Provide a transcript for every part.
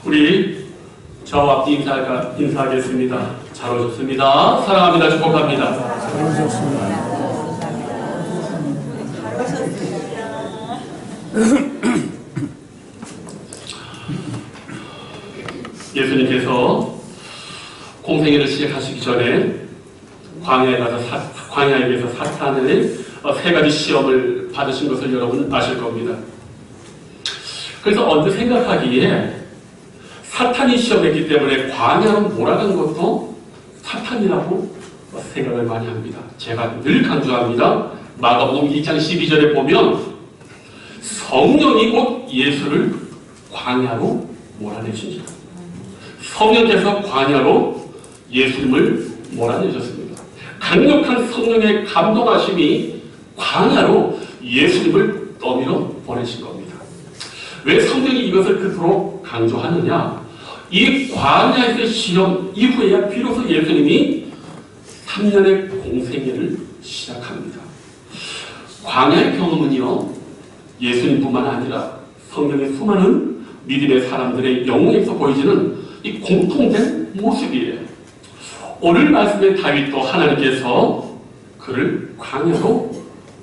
우리 저와 앞뒤 인사하겠습니다. 잘 오셨습니다. 사랑합니다. 축복합니다. 잘 오셨습니다. 예수님께서 공생애를 시작하시기 전에 광야에서 사탄의 세 가지 시험을 받으신 것을 여러분 아실 겁니다. 그래서 언뜻 생각하기에 사탄이 시험했기 때문에 광야로 몰아간 것도 사탄이라고 생각을 많이 합니다. 제가 늘 강조합니다. 마가복음 2장 12절에 보면 성령이 곧 예수를 광야로 몰아내시니라. 성령께서 광야로 예수님을 몰아내셨습니다. 강력한 성령의 감동하심이 광야로 예수님을 떠밀어 보내신 겁니다. 왜 성령이 이것을 그토록 강조하느냐? 이 광야에서의 시험 이후에야 비로소 예수님이 3년의 공생애를 시작합니다. 광야의 경험은요, 예수님뿐만 아니라 성령의 수많은 믿음의 사람들의 영웅에서 보여지는 이 공통된 모습이에요. 오늘 말씀의 다윗도 하나님께서 그를 광야로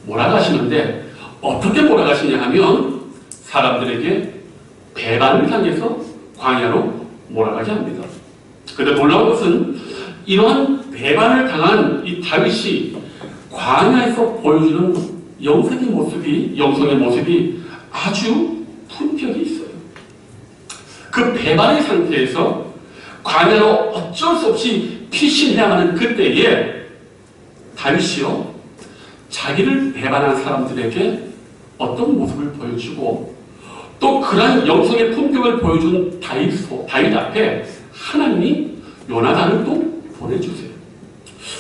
몰아가시는데 어떻게 몰아가시냐 하면 사람들에게 배반을 당해서 광야로 몰아가게 합니다. 그런데 놀라운 것은 이러한 배반을 당한 이 다윗이 광야에서 보여주는 영성의 모습이 아주 품격이 있어요. 그 배반의 상태에서 광야로 어쩔 수 없이 피신해야 하는 그때에 다윗이요, 자기를 배반한 사람들에게 어떤 모습을 보여주고 또 그러한 영성의 품격을 보여준 다윗 앞에 하나님이 요나단을 또 보내주세요.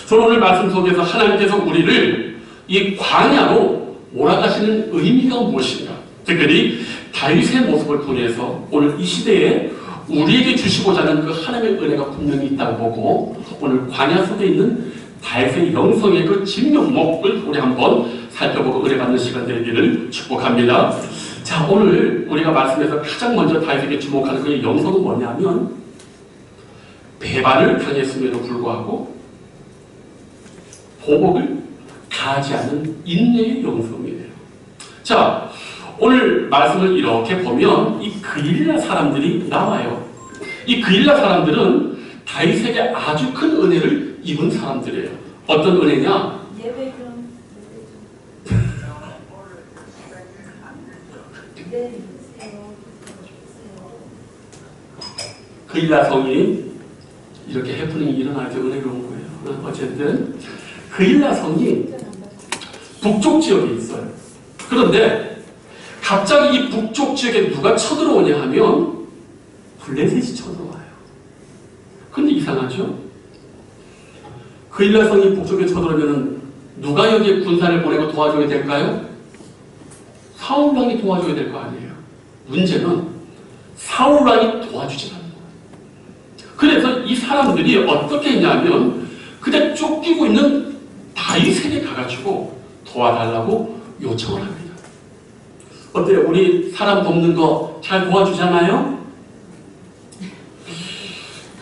저는 오늘 말씀 속에서 하나님께서 우리를 이 광야로 몰아가시는 의미가 무엇인가, 특별히 다윗의 모습을 통해서 오늘 이 시대에 우리에게 주시고자 하는 그 하나님의 은혜가 분명히 있다고 보고 오늘 광야 속에 있는 다윗의 영성의 그 진면목을 우리 한번 살펴보고 은혜 받는 시간 되기를 축복합니다. 자, 오늘 우리가 말씀에서 가장 먼저 다윗에게 주목하는 그의 영성은 뭐냐면 배반을 당했음에도 불구하고 보복을 가하지 않는 인내의 영성이에요. 자, 오늘 말씀을 이렇게 보면 이 그일라 사람들이 나와요. 이 그일라 사람들은 다윗에게 아주 큰 은혜를 입은 사람들이에요. 어떤 은혜냐? 그일라 성이 이렇게 해프닝이 일어날 때 은혜로운 거예요. 어쨌든 그일라 성이 북쪽 지역에 있어요. 그런데 갑자기 이 북쪽 지역에 누가 쳐들어오냐 하면 블레셋이 쳐들어와요. 근데 이상하죠? 그일라 성이 북쪽에 쳐들어오면 누가 여기에 군사를 보내고 도와줘야 될까요? 사울 왕이 도와줘야 될 거 아니에요. 문제는 사울 왕이 도와주지 않는 거예요. 그래서 이 사람들이 어떻게 했냐면 그냥 쫓기고 있는 다윗에게 가가지고 도와달라고 요청을 합니다. 어때요? 우리 사람 돕는 거 잘 도와주잖아요?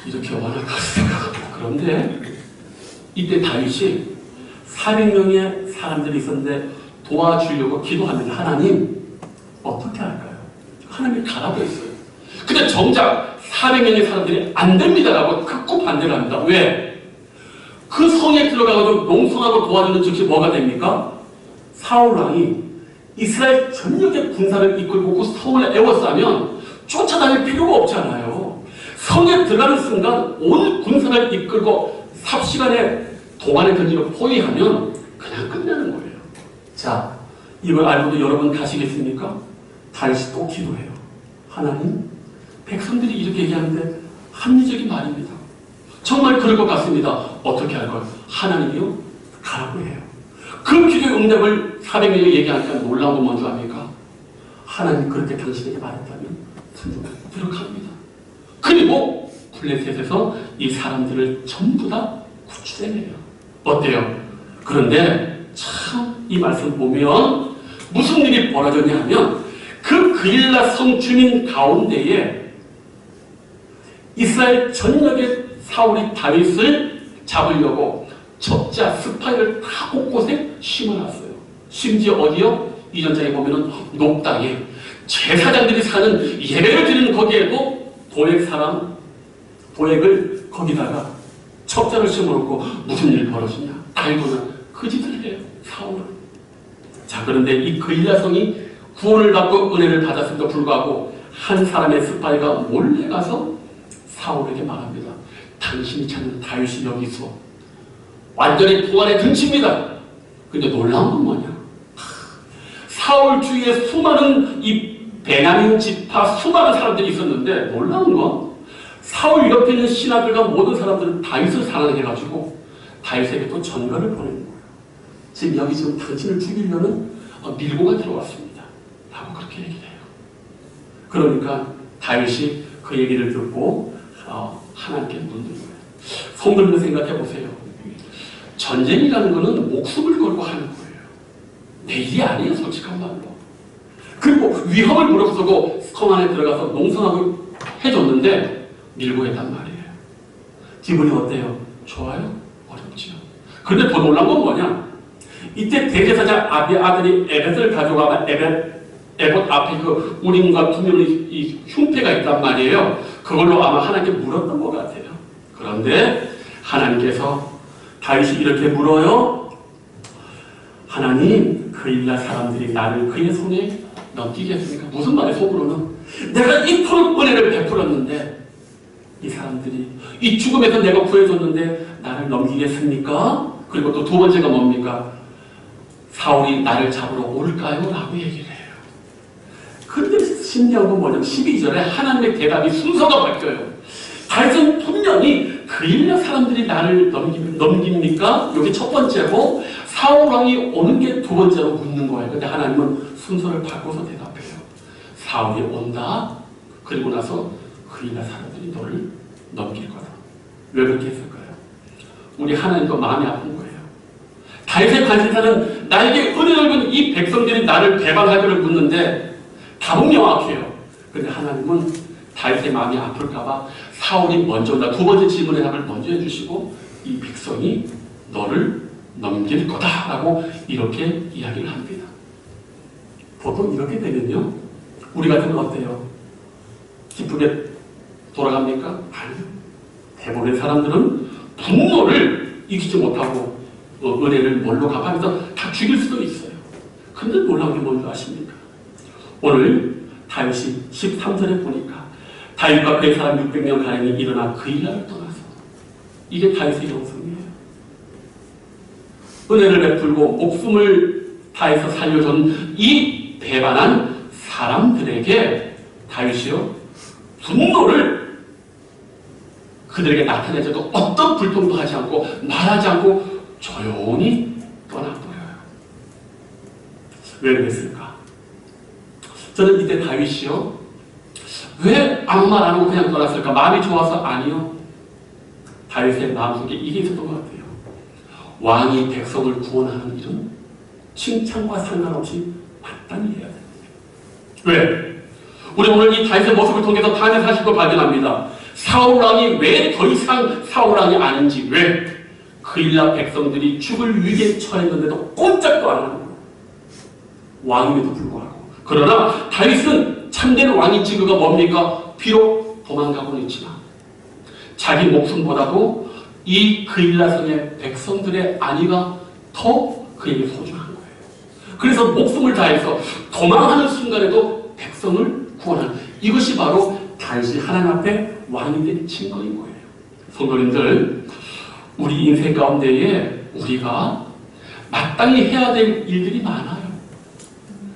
이렇게 원할 것 같습니다. 그런데 이때 다윗이 400명의 사람들이 있었는데 도와주려고 기도합니다. 하나님, 어떻게 할까요? 하나님이 가라고 했어요. 근데 정작 400명의 사람들이 안 됩니다라고 극구 반대를 합니다. 왜? 그 성에 들어가서 농성하고 도와주는 즉시 뭐가 됩니까? 사울 왕이 이스라엘 전역의 군사를 이끌고 그 성을 에워싸면 쫓아다닐 필요가 없잖아요. 성에 들어가는 순간 온 군사를 이끌고 삽시간에 동안의 근지로 포위하면 그냥 끝나는 거예요. 자, 이걸 알고도 여러분 가시겠습니까? 다윗이 또 기도해요. 하나님, 백성들이 이렇게 얘기하는데 합리적인 말입니다. 정말 그럴 것 같습니다. 어떻게 할까요? 하나님이요? 가라고 해요. 그 기도의 응답을 400명이 얘기하니까 놀라운 건 뭔지 압니까? 하나님 그렇게 당신에게 말했다면 들어갑니다. 그리고 블레셋에서 이 사람들을 전부 다 구출해내요. 어때요? 그런데 참 이 말씀 보면 무슨 일이 벌어졌냐 하면 그 그일라 성 주민 가운데에 이스라엘 전역에 사울이 다윗을 잡으려고 적자 스파이를 다 곳곳에 심어놨어요. 심지어 어디요? 2전장에 보면은 녹당에 제사장들이 사는 예배를 드리는 거기에도 도액을 거기다가 첩자를 심어놓고 무슨 일이 벌어지냐? 다윗은 그 짓을 해요. 사울은. 자, 그런데 이 그일야성이 구원을 받고 은혜를 받았음에도 불구하고 한 사람의 스파이가 몰래 가서 사울에게 말합니다. 당신이 찾는 다윗이 여기 있어. 완전히 도안에 든칩니다. 근데 놀라운 건 뭐냐? 사울 주위에 수많은 이 베냐민 지파 수많은 사람들이 있었는데 놀라운 건 사울 옆에 있는 신하들과 모든 사람들은 다윗을 사랑해가지고 다윗에게 또 전가를 보내는 거예요. 지금 여기 지금 당신을 죽이려는 밀고가 들어왔습니다. 라고 그렇게 얘기를 해요. 그러니까 다윗이 그 얘기를 듣고 하나님께 묻는 거예요. 성도님들 생각해 보세요. 전쟁이라는 것은 목숨을 걸고 하는 거예요. 내 일이 아니에요, 솔직한 말로. 그리고 위험을 무릅쓰고 성 안에 들어가서 농성하고 해줬는데 밀고 했단 말이에요. 기분이 어때요? 좋아요? 어렵죠. 그런데 더 놀란 건 뭐냐? 이때 대제사장 아비의 아들이 에벳을 가져가면 에벳 앞에 그 우림과 투명의 이 흉패가 있단 말이에요. 그걸로 아마 하나님께 물었던 것 같아요. 그런데 하나님께서 다윗이 이렇게 물어요. 하나님, 그일라 사람들이 나를 그의 손에 넘기겠습니까? 무슨 말이에요, 속으로는? 내가 이토록 은혜를 베풀었는데 이 사람들이 이 죽음에서 내가 구해줬는데 나를 넘기겠습니까? 그리고 또 두 번째가 뭡니까? 사울이 나를 잡으러 올까요? 라고 얘기를 해요. 그런데 신기한 건 뭐냐면 12절에 하나님의 대답이 순서가 바뀌어요. 다윗은 분명히 그일라 사람들이 나를 넘깁니까? 이게 첫 번째고 사울 왕이 오는 게 두 번째로 묻는 거예요. 근데 하나님은 순서를 바꿔서 대답해요. 사울이 온다. 그리고 나서 그일라 사람들이 너를 넘길 거다. 왜 그렇게 했을까요? 우리 하나님도 마음이 아픈 거예요. 다윗의 관심사는 나에게 은혜를 준 이 백성들이 나를 배반하기를 묻는데 답은 명확해요. 그런데 하나님은 다윗의 마음이 아플까봐 사울이 먼저 온다. 두 번째 질문의 답을 먼저 해주시고 이 백성이 너를 넘길 거다라고 이렇게 이야기를 합니다. 보통 이렇게 되면요. 우리 같으면 어때요? 기쁘게 돌아갑니까? 아니요. 대부분의 사람들은 분노를 이기지 못하고 은혜를 뭘로 갚아서 다 죽일 수도 있어요. 근데 놀라운 게 뭔지 아십니까? 오늘 다윗이 13절에 보니까 다윗과 그의 사람 600명 가량이 일어나 그일라를 떠나서 이게 다윗의 영성이에요. 은혜를 베풀고 목숨을 다해서 살려준 이 배반한 사람들에게 다윗이요 분노를 그들에게 나타내줘도 어떤 불통도 하지 않고 말하지 않고 조용히 떠나버려요. 왜 그랬을까? 저는 이때 다윗이요 왜 아무 말 안 하고 그냥 떠났을까? 마음이 좋아서? 아니요. 다윗의 마음속에 이게 있었던 것 같아요. 왕이 백성을 구원하는 일은 칭찬과 상관없이 마땅히 해야 됩니다. 왜? 우리 오늘 이 다윗의 모습을 통해서 다음의 사실도 발견합니다. 사울왕이 왜 더 이상 사울왕이 아닌지, 왜 그일라 백성들이 죽을 위기에 처했는데도 꼼짝도 안 하는 거예요. 왕임에도 불구하고. 그러나 다윗은 참된 왕인지 그가 뭡니까? 비록 도망가고는 있지만 자기 목숨보다도 이 그일라 성의 백성들의 안위가 더 그에게 소중한 거예요. 그래서 목숨을 다해서 도망하는 순간에도 백성을 구원하는 이것이 바로 다윗이 하나님 앞에 왕이 된 증거인 거예요. 성도님들, 우리 인생 가운데에 우리가 마땅히 해야 될 일들이 많아요.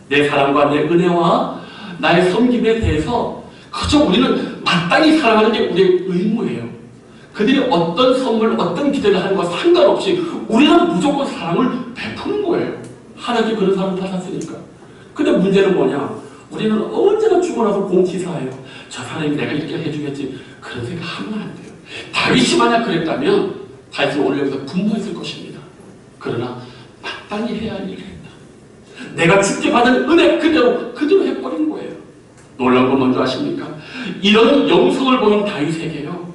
내 사랑과 내 은혜와 나의 섬김에 대해서 그저 우리는 마땅히 사랑하는 게 우리의 의무예요. 그들이 어떤 선물, 어떤 기대를 하는 것과 상관없이 우리는 무조건 사랑을 베푸는 거예요. 하나님께 그런 사랑을 받았으니까. 근데 문제는 뭐냐? 우리는 언제나 죽고 나서 공치사해요. 저 사람이 내가 이렇게 해주겠지. 그런 생각 하면 안 돼요. 다윗이 만약 그랬다면 다윗은 오늘 여기서 분노했을 것입니다. 그러나 마땅히 해야 할 일을 했다. 내가 직접 받은 은혜 그대로 해버린 거예요. 놀라운 건 뭔지 아십니까? 이런 영성을 보인 다윗에게요,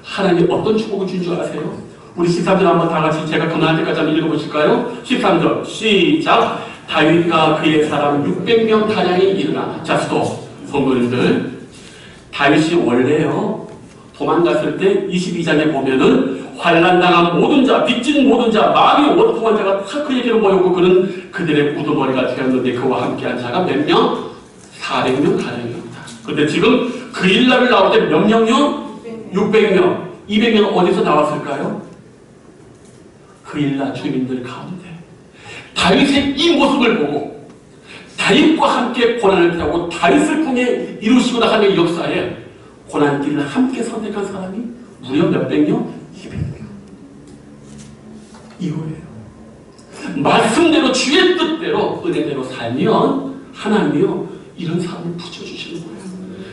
하나님이 어떤 축복을 준 줄 아세요? 우리 13절 한번 다 같이 제가 그만할 때까지 한번 읽어보실까요? 13절 시작. 다윗과 그의 사람 600명 가량이 일어나. 자, 스톱. 성도님들, 다윗이 원래요 도망갔을 때 22장에 보면은 환난당한 모든 자, 빚진 모든 자, 마음이 원통한 자가 다 그에게로 모였고 그는 그들의 우두머리가 되었는데 그와 함께한 자가 몇 명? 400명 가량입니다. 그런데 지금 그 일날을 나올 때 몇 명요? 600명. 200명 어디서 나왔을까요? 그 일날 주민들 가운데 다윗의 이 모습을 보고 다윗과 함께 고난을 피하고 다윗을 통해 이루시고나 하는 역사에 고난길을 함께 선택한 사람이 무려 몇백 명? 200명. 이거예요. 말씀대로 주의 뜻대로 은혜대로 살면 하나님이요 이런 사람을 붙여주시는 거예요.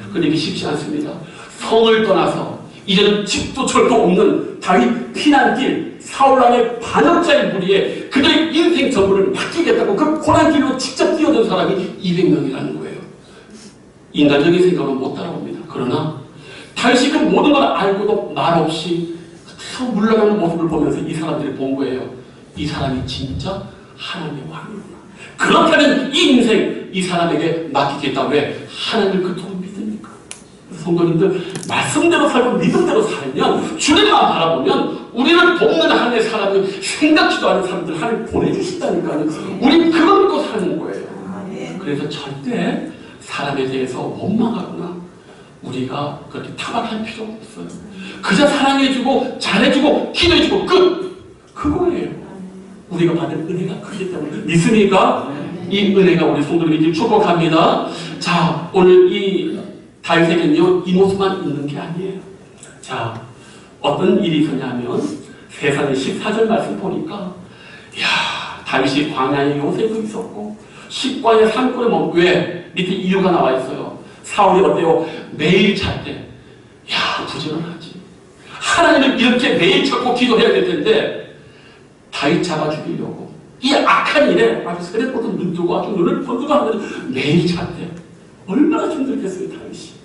그런데 이게 쉽지 않습니다. 성을 떠나서 이제는 집도 절도 없는 다윗 피난길, 사울왕의 반역자의 무리에 그들의 인생 전부를 맡기겠다고 그 고난길로 직접 뛰어든 사람이 200명이라는 거예요. 인간적인 생각은 못 따라옵니다. 그러나 다윗이 그 모든 걸 알고도 말없이 계속 물러가는 모습을 보면서 이 사람들이 본 거예요. 이 사람이 진짜 하나님의 왕이구나. 그렇다면 이 인생 이 사람에게 맡기겠다. 왜? 하나님을 그토록 믿으니까. 성도님들, 말씀대로 살고 믿음대로 살면, 주님만 바라보면 우리를 돕는 하나님의 사람을 생각지도 않은 사람들 하나님 보내주신다니까요. 우리 그걸 믿고 사는 거예요. 그래서 절대 사람에 대해서 원망하거나 우리가 그렇게 타박할 필요 없어요. 그저 사랑해주고 잘해주고 기도해주고 끝! 그거예요. 우리가 받은 은혜가 크기 때문에. 믿습니까? 이 은혜가 우리 성도님에게 축복합니다. 자, 오늘 이 다윗에게는요 이 모습만 있는 게 아니에요. 자, 어떤 일이 있었냐면 세상의 14절 말씀 보니까 다윗이 광야에 요새도 있었고 식과의 산골에 머물고 왜? 밑에 이유가 나와 있어요. 사울이 어때요? 매일 찾대. 부지런하지. 하나님을 이렇게 매일 찾고 기도해야 될 텐데 다윗 잡아 죽이려고 이 악한 일에 아주 세례보다 눈 뜨고 아주 눈을 번두고 하면서 매일 찾대. 얼마나 힘들겠어요 다윗이.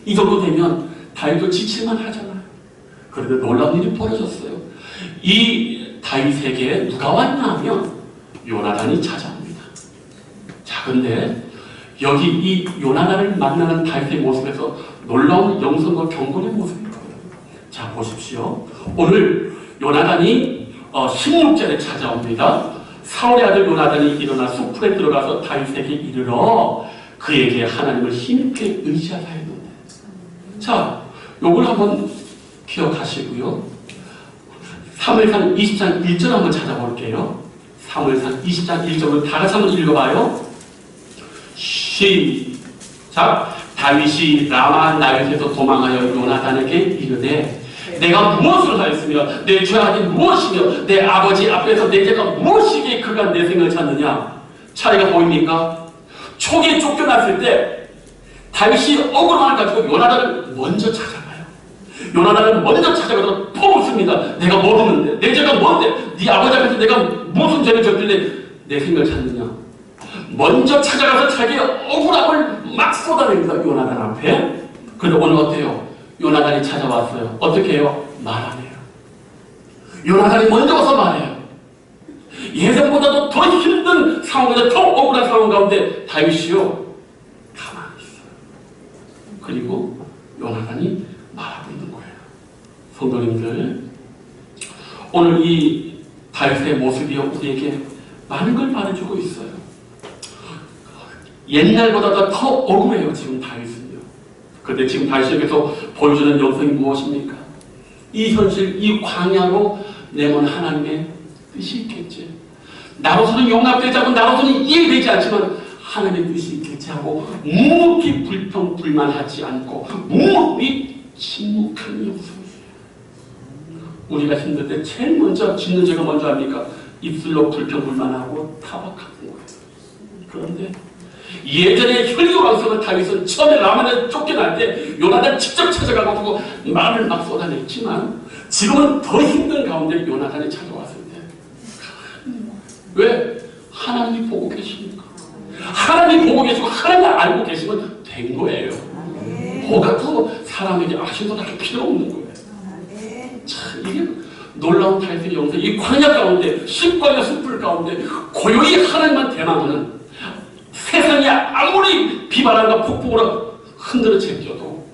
이 정도 되면 다윗도 지칠만 하잖아요. 그런데 놀라운 일이 벌어졌어요. 이 다윗에게 누가 왔냐 하면 요나단이 찾아옵니다. 자, 근데 여기 이 요나단을 만나는 다윗의 모습에서 놀라운 영성과 경건의 모습이 보여요. 자, 보십시오. 오늘 요나단이 16절에 찾아옵니다. 사울의 아들 요나단이 일어나 숲풀에 들어가서 다윗에게 이르러 그에게 하나님을 힘있게 의지하라 했는데. 자, 요걸 한번 기억하시고요. 사무엘상 20장 1절 한번 찾아볼게요. 사무엘상 20장 1절을 다 같이 한번 읽어봐요. 시작. 다윗이 라마 나윗에서 도망하여 요나단에게 이르되 내가 무엇을 하였으며 내 죄악이 무엇이며 내 아버지 앞에서 내 죄가 무엇이기에 그가 내 생을 찾느냐. 차이가 보입니까? 초기에 쫓겨났을 때 다윗이 억울함을 가지고 요나단을 먼저 찾아가요. 요나단을 먼저 찾아가서 퍼붓습니다. 내가 모르는데 내 죄가 뭔데 네 아버지 앞에서 내가 무슨 죄를 졌길래 내 생을 찾느냐. 먼저 찾아가서 자기의 억울함을 막 쏟아냅니다. 요나단 앞에. 그런데 오늘 어때요? 요나단이 찾아왔어요. 어떻게 해요? 말하네요. 요나단이 먼저 와서 말해요. 예전보다도 더 힘든 상황에서 더 억울한 상황 가운데 다윗이요 가만히 있어요. 그리고 요나단이 말하고 있는 거예요. 성도님들, 오늘 이 다윗의 모습이요 우리에게 많은 걸 말해주고 있어요. 옛날보다 더 억울해요 지금 다윗은요. 그런데 지금 다윗에게서 보여주는 영성이 무엇입니까? 이 현실, 이 광야로 내몬 하나님의 뜻이 있겠지. 나로서는 용납되지 않고 나로서는 이해되지 않지만 하나님의 뜻이 있겠지 하고 묵묵히 불평불만하지 않고 묵묵히 침묵하는 영성이에요. 우리가 힘들 때 제일 먼저 짓는 죄가 먼저 합니까? 입술로 불평불만하고 타박하는 거예요. 그런데 예전에 혈기왕성한 다윗은 처음에 라만에 쫓겨날 때 요나단 직접 찾아가고 말을 막 쏟아냈지만 지금은 더 힘든 가운데 요나단이 찾아왔을 때 왜? 하나님이 보고 계시니까. 하나님이 보고 계시고 하나님이 알고 계시면 된 거예요. 뭐가 또 사람에게 아쉬워도 필요 없는 거예요. 참 이게 놀라운 다윗의 영성, 이 광야 가운데, 신광야 숲풀 가운데 고요히 하나님만 대망하는, 세상이 아무리 비바람과 폭풍으로 흔들어 제껴도,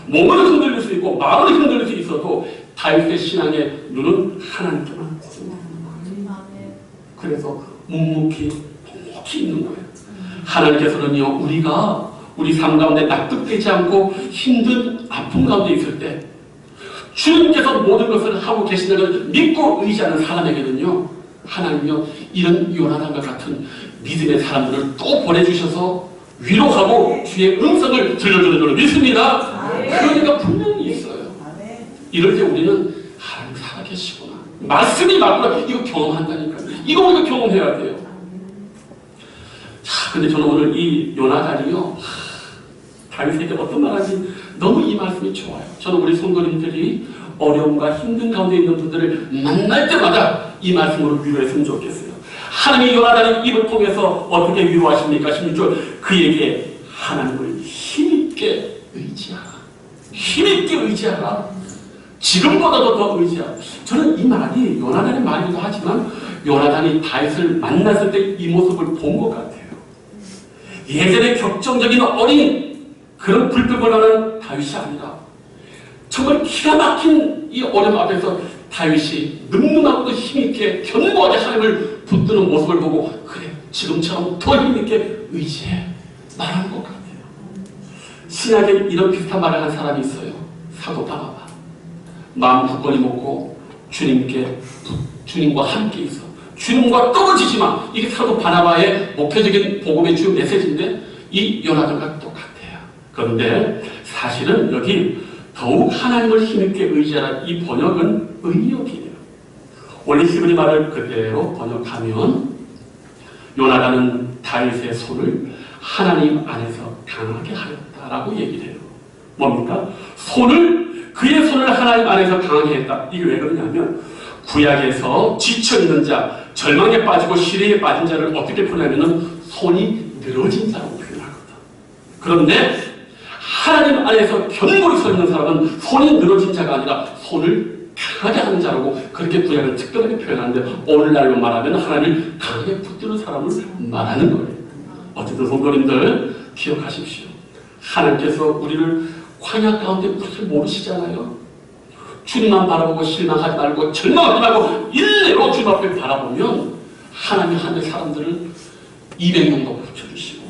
몸을 흔들릴 수 있고 마음을 흔들릴 수 있어도 다윗의 신앙의 눈은 하나님께만 있습니다. 그래서 묵묵히 있는 거예요. 하나님께서는요, 우리 삶 가운데 납득되지 않고 힘든 아픔 가운데 있을 때 주님께서 모든 것을 하고 계신다는 것을 믿고 의지하는 사람에게는요, 하나님요, 이런 요나단과 같은 믿음의 사람들을 또 보내주셔서 위로하고 주의 음성을 들려주는 줄 믿습니다. 그러니까 분명히 있어요. 이럴 때 우리는 하나님 살아계시구나, 말씀이 맞구나, 이거 경험한다니까요. 이거 우리가 경험해야 돼요. 자, 근데 저는 오늘 이 요나단이요, 다윗에게 어떤 말하지 너무 이 말씀이 좋아요. 저는 우리 성도님들이 어려움과 힘든 가운데 있는 분들을 만날 때마다 이 말씀으로 위로했으면 좋겠어요. 하나님이 요나단의 입을 통해서 어떻게 위로하십니까? 16절, 그에게 하나님을 힘있게 의지하라. 힘있게 의지하라. 지금보다도 더 의지하라. 저는 이 말이 요나단의 말이기도 하지만 요나단이 다윗을 만났을 때 이 모습을 본 것 같아요. 예전에 격정적인 어린 그런 불평불만한 다윗이 아니라 정말 기가 막힌 이 어려움 앞에서 다윗이 늠름하고도 힘있게 견고하게 하나님을 붙드는 모습을 보고, 그래, 지금처럼 더 힘있게 의지해, 말하는 것 같아요. 신약에 이런 비슷한 말을 한 사람이 있어요. 사도 바나바. 마음 굳건히 먹고 주님과 함께 있어. 주님과 떨어지지 마. 이게 사도 바나바의 목표적인 복음의 주 메시지인데 이 요나단과 똑같아요. 그런데 사실은 여기 더욱 하나님을 힘있게 의지하라, 이 번역은 의역이에요. 원래 히브리 말을 그대로 번역하면 요나단은 다윗의 손을 하나님 안에서 강하게 하였다라고 얘기를 해요. 뭡니까? 그의 손을 하나님 안에서 강하게 했다. 이게 왜 그러냐면 구약에서 지쳐있는 자, 절망에 빠지고 시련에 빠진 자를 어떻게 표현하면 손이 늘어진 자라고 표현하거든. 그런데 하나님 안에서 견고히 서 있는 사람은 손이 늘어진 자가 아니라 손을 강하게 하는 자라고 그렇게 구약을 특별하게 표현하는데, 오늘날로 말하면 하나님을 강하게 붙드는 사람을 말하는 거예요. 어쨌든 성도님들 기억하십시오. 하나님께서 우리를 광야 가운데 우리를 모르시잖아요. 주님만 바라보고 실망하지 말고 절망하지 말고 일례로 주님 앞에 바라보면 하나님 하늘 사람들을 200명도 붙여주시고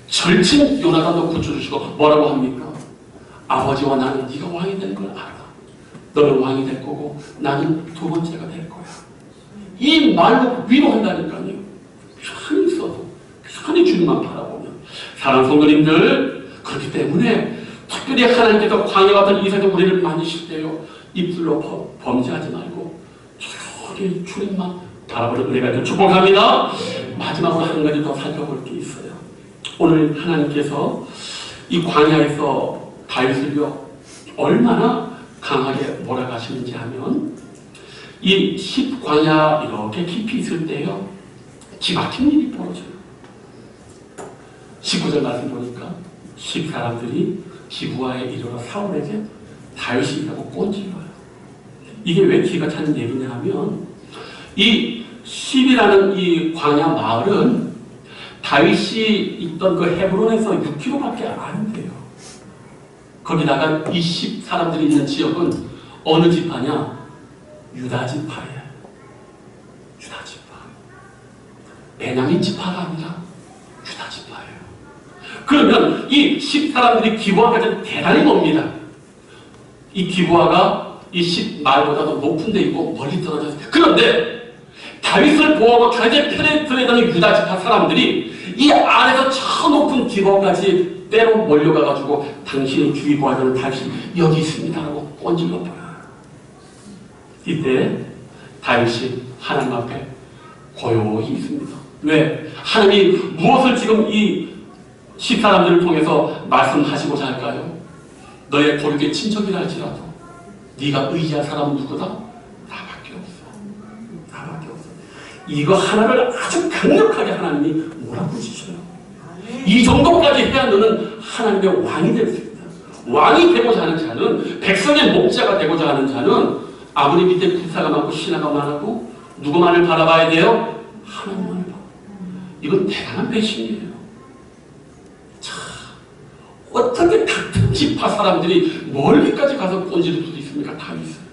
절친 요나단도 붙여주시고 뭐라고 합니까? 아버지와 나는 네가 왕이 될 걸 알아. 너는 왕이 될 거고 나는 두 번째가 될 거야. 이 말로 위로한다니까요. 편히 있어도, 편히 주님만 바라보면. 사랑하는 성도님들, 그렇기 때문에 특별히 하나님께서 광야 같은 이 세상에 우리를 만드실 때요, 입술로 범죄하지 말고 조용히 주님만 바라보는 은혜가 되기를 축복합니다. 마지막으로 한 가지 더 살펴볼 게 있어요. 오늘 하나님께서 이 광야에서 다윗을요 얼마나 강하게 몰아가시는지 하면, 이 10광야 이렇게 깊이 있을 때요 기막힌 일이 벌어져요. 19절 말씀 보니까 10사람들이 기브아에 이르러 사울에게 다윗이 있다고 꼰질러요. 이게 왜 기가 차는 얘기냐 하면, 이 10이라는 이 광야 마을은 다윗이 있던 그 헤브론에서 6km밖에 안 돼요. 거기다가 이 10사람들이 있는 지역은 어느 지파냐? 유다 지파예요. 유다 지파. 베냐민 지파가 아니라 유다 지파예요. 그러면 이 10사람들이 기브아까지 대단히 멉니다. 이 기브아가 이 10마을보다도 높은 데 있고 멀리 떨어져 있어요. 그런데 다윗을 보호하고 자기의 편에 들어있는 유다 지파 사람들이 이 아래서 저 높은 기브아까지 때로 몰려가가지고 당신이 죽이고 하자는 다윗이 여기 있습니다라고 꼰질러버려요. 이때 다윗이 하나님 앞에 고요히 있습니다. 왜? 하나님이 무엇을 지금 이 10사람들을 통해서 말씀하시고자 할까요? 너의 고륙의 친척이라 할지라도 네가 의지할 사람은 누구다? 나밖에 없어. 나밖에 없어. 이거 하나를 아주 강력하게 하나님이 몰아붙이셔요. 이 정도까지 해야 너는 하나님의 왕이 될 수 있다. 왕이 되고자 하는 자는, 백성의 목자가 되고자 하는 자는 아무리 밑에 군사가 많고 신하가 많아도 누구만을 바라봐야 돼요? 하나님만을 봐. 이건 대단한 배신이에요. 자, 어떻게 같은 지파 사람들이 멀리까지 가서 꼰지를 수도 있습니까? 다 있어요.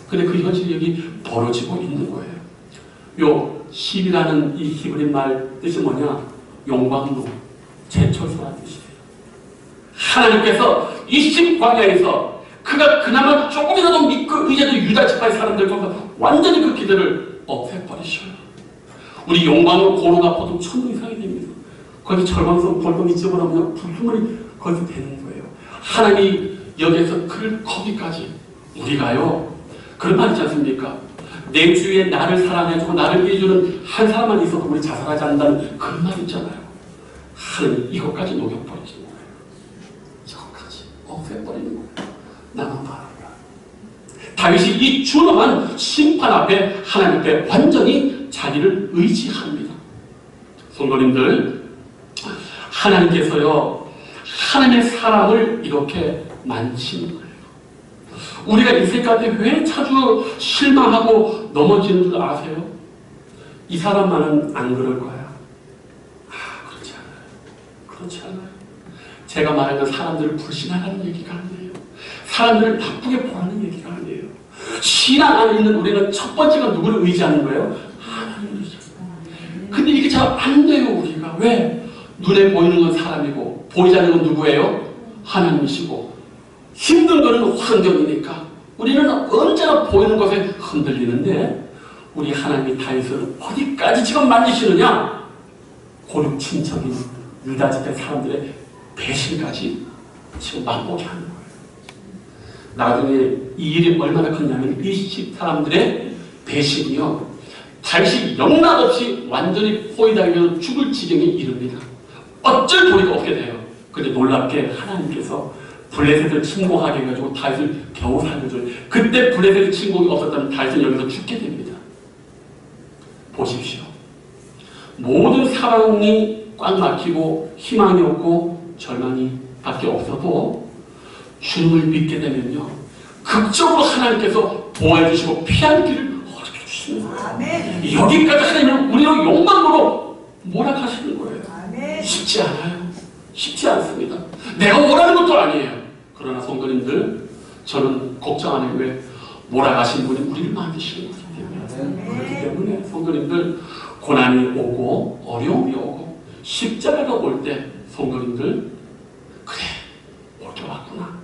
근데 그 현실이 여기 벌어지고 있는 거예요. 요 10이라는 이 히브리 말 뜻이 뭐냐? 용광로, 제철소라는 뜻이에요. 하나님께서 이 10광야에서 그가 그나마 조금이라도 믿고 의지하는 유다 지파의 사람들 중에서 완전히 그 기대를 없애버리셔요. 우리 용광로 고루가 보통 1000도 이상이 됩니다. 거기 절망성 벌금이 집어넣으면 불순물이 거기서 되는 거예요. 하나님이 여기에서 그를 거기까지 우리가요 그런 말 있지 않습니까? 내 주위에 나를 사랑해주고 나를 위해주는 한 사람만 있어도 우리 자살하지 않는다는 그런 말 있잖아요. 하나님 이것까지 녹여버리시는 거예요. 이것까지 없애버리는 거예요. 나만 바라봐. 다윗이 이 준엄한 심판 앞에 하나님 앞에 완전히 자기를 의지합니다. 성도님들, 하나님께서요 하나님의 사랑을 이렇게 만지는 거예요. 우리가 인생 가운데 왜 자주 실망하고 넘어지는 줄 아세요? 이 사람만은 안 그럴 거야. 그렇지 않아요. 그렇지 않아요. 제가 말하는 사람들을 불신하라는 얘기가 아니에요. 사람들을 나쁘게 보라는 얘기가 아니에요. 신앙 안에 있는 우리는 첫 번째가 누구를 의지하는 거예요? 하나님을 의지하는 거예요. 근데 이게 잘 안 돼요, 우리가. 왜? 눈에 보이는 건 사람이고 보이지 않는 건 누구예요? 하나님이시고 힘든 거는 환경이니까 우리는 언제나 보이는 것에 흔들리는데 우리 하나님이 다윗을 어디까지 지금 만지시느냐? 고륙 친척인 유다지대 사람들의 배신까지 지금 맛보게 하는 거예요. 나중에 이 일이 얼마나 컸냐면 이 사람들의 배신이요 다윗이 영락없이 완전히 포위당하면 죽을 지경에 이릅니다. 어쩔 도리가 없게 돼요. 근데 놀랍게 하나님께서 블레셋을 침공하게 해가지고 다윗을 겨우 살려줘요. 그때 블레셋의 침공이 없었다면 다윗은 여기서 죽게 됩니다. 보십시오. 모든 사랑이 꽉 막히고 희망이 없고 절망이 밖에 없어도 주님을 믿게 되면요 극적으로 하나님께서 보호해 주시고 피할 길을 허락해 주시는 거예요. 여기까지 하나님은 우리로 욕망으로 몰아가시는 거예요. 쉽지 않아요. 쉽지 않습니다. 내가 원하는 것도 아니에요. 그러나 성도님들 저는 걱정 안 해요. 왜? 몰아가신 분이 우리를 만드시는 거기 때문에. 그렇기 때문에 성도님들 고난이 오고 어려움이 오고 십자가가 올 때 성도님들 그래 올 때 왔구나.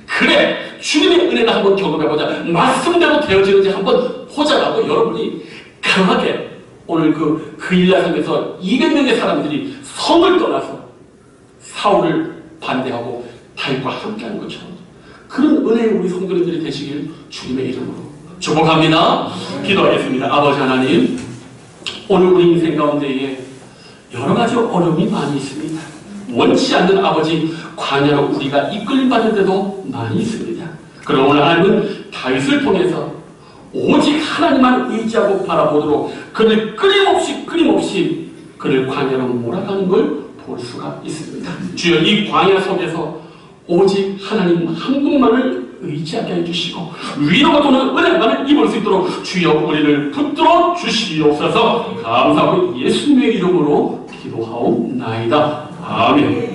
그래 주님의 은혜를 한번 경험해보자. 말씀대로 되어지는지 한번 보자라고 여러분이 강하게 오늘 그 일라섬에서 200명의 사람들이 성을 떠나서 사울을 반대하고 다윗과 함께하는 것처럼 그런 은혜의 우리 성도님들이 되시길 주님의 이름으로 축복합니다. 기도하겠습니다. 아버지 하나님, 오늘 우리 인생 가운데에 여러 가지 어려움이 많이 있습니다. 원치 않는 아버지 광야로 우리가 이끌림 받을 때도 많이 있습니다. 그러나 오늘 하나님은 다윗을 통해서 오직 하나님만 의지하고 바라보도록 그를 끊임없이 그를 광야로 몰아가는 걸 볼 수가 있습니다. 주여 이 광야 속에서 오직 하나님 한 분만을 의지하게 해주시고 위로가 도는 은혜만을 입을 수 있도록 주여 우리를 붙들어 주시옵소서. 감사하고 예수님의 이름으로 기도하옵나이다. 아멘.